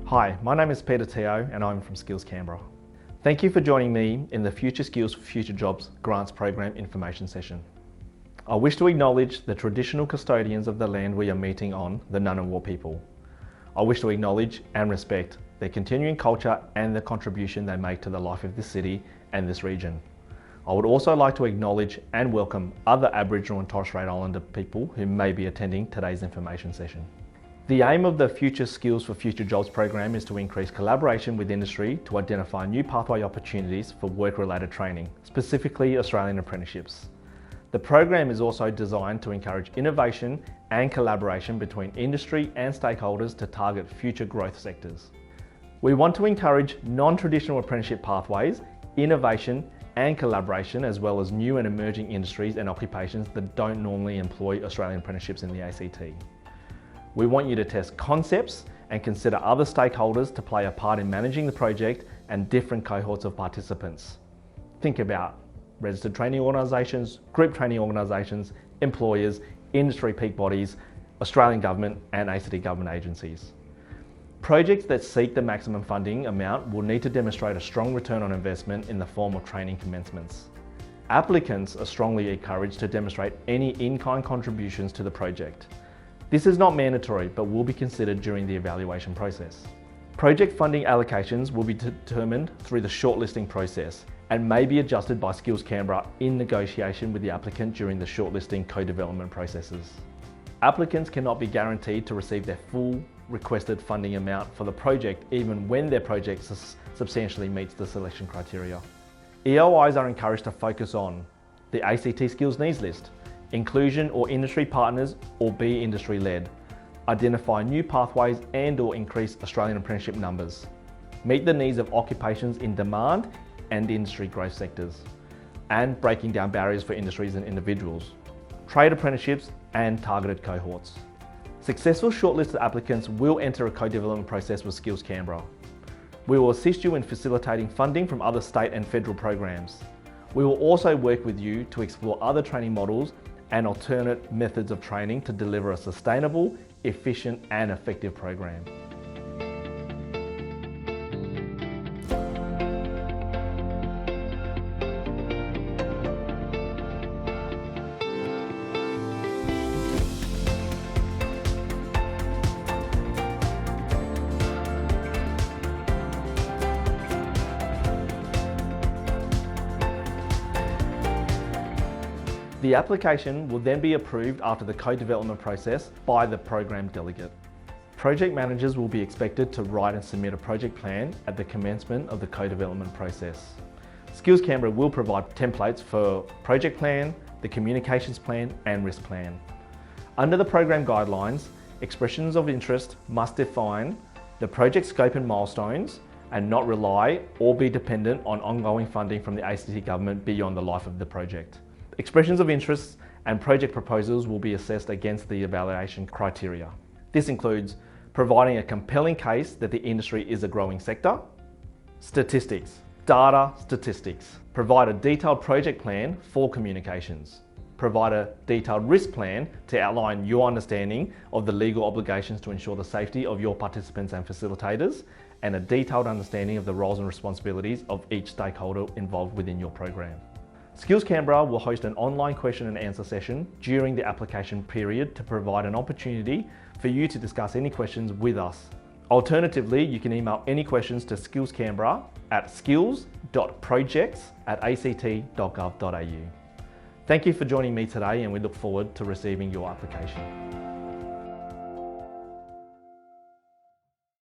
Hi, my name is Peter Teo and I'm from Skills Canberra. Thank you for joining me in the Future Skills for Future Jobs Grants Program information session. I wish to acknowledge the traditional custodians of the land we are meeting on, the Ngunnawal people. I wish to acknowledge and respect their continuing culture and the contribution they make to the life of this city and this region. I would also like to acknowledge and welcome other Aboriginal and Torres Strait Islander people who may be attending today's information session. The aim of the Future Skills for Future Jobs program is to increase collaboration with industry to identify new pathway opportunities for work-related training, specifically Australian apprenticeships. The program is also designed to encourage innovation and collaboration between industry and stakeholders to target future growth sectors. We want to encourage non-traditional apprenticeship pathways, innovation and collaboration, as well as new and emerging industries and occupations that don't normally employ Australian apprenticeships in the ACT. We want you to test concepts and consider other stakeholders to play a part in managing the project and different cohorts of participants. Think about registered training organisations, group training organisations, employers, industry peak bodies, Australian government and ACT government agencies. Projects that seek the maximum funding amount will need to demonstrate a strong return on investment in the form of training commencements. Applicants are strongly encouraged to demonstrate any in-kind contributions to the project. This is not mandatory, but will be considered during the evaluation process. Project funding allocations will be determined through the shortlisting process and may be adjusted by Skills Canberra in negotiation with the applicant during the shortlisting co-development processes. Applicants cannot be guaranteed to receive their full requested funding amount for the project even when their project substantially meets the selection criteria. EOIs are encouraged to focus on the ACT Skills Needs List, inclusion or industry partners or be industry-led, identify new pathways and/or increase Australian apprenticeship numbers, meet the needs of occupations in demand and industry growth sectors, and breaking down barriers for industries and individuals, trade apprenticeships and targeted cohorts. Successful shortlisted applicants will enter a co-development process with Skills Canberra. We will assist you in facilitating funding from other state and federal programs. We will also work with you to explore other training models and alternate methods of training to deliver a sustainable, efficient and effective program. The application will then be approved after the co-development process by the program delegate. Project managers will be expected to write and submit a project plan at the commencement of the co-development process. Skills Canberra will provide templates for project plan, the communications plan and risk plan. Under the program guidelines, expressions of interest must define the project scope and milestones and not rely or be dependent on ongoing funding from the ACT government beyond the life of the project. Expressions of interest and project proposals will be assessed against the evaluation criteria. This includes providing a compelling case that the industry is a growing sector, statistics, data statistics, provide a detailed project plan for communications, provide a detailed risk plan to outline your understanding of the legal obligations to ensure the safety of your participants and facilitators, and a detailed understanding of the roles and responsibilities of each stakeholder involved within your program. Skills Canberra will host an online question and answer session during the application period to provide an opportunity for you to discuss any questions with us. Alternatively, you can email any questions to Skills Canberra at skills.projects@act.gov.au. Thank you for joining me today and we look forward to receiving your application.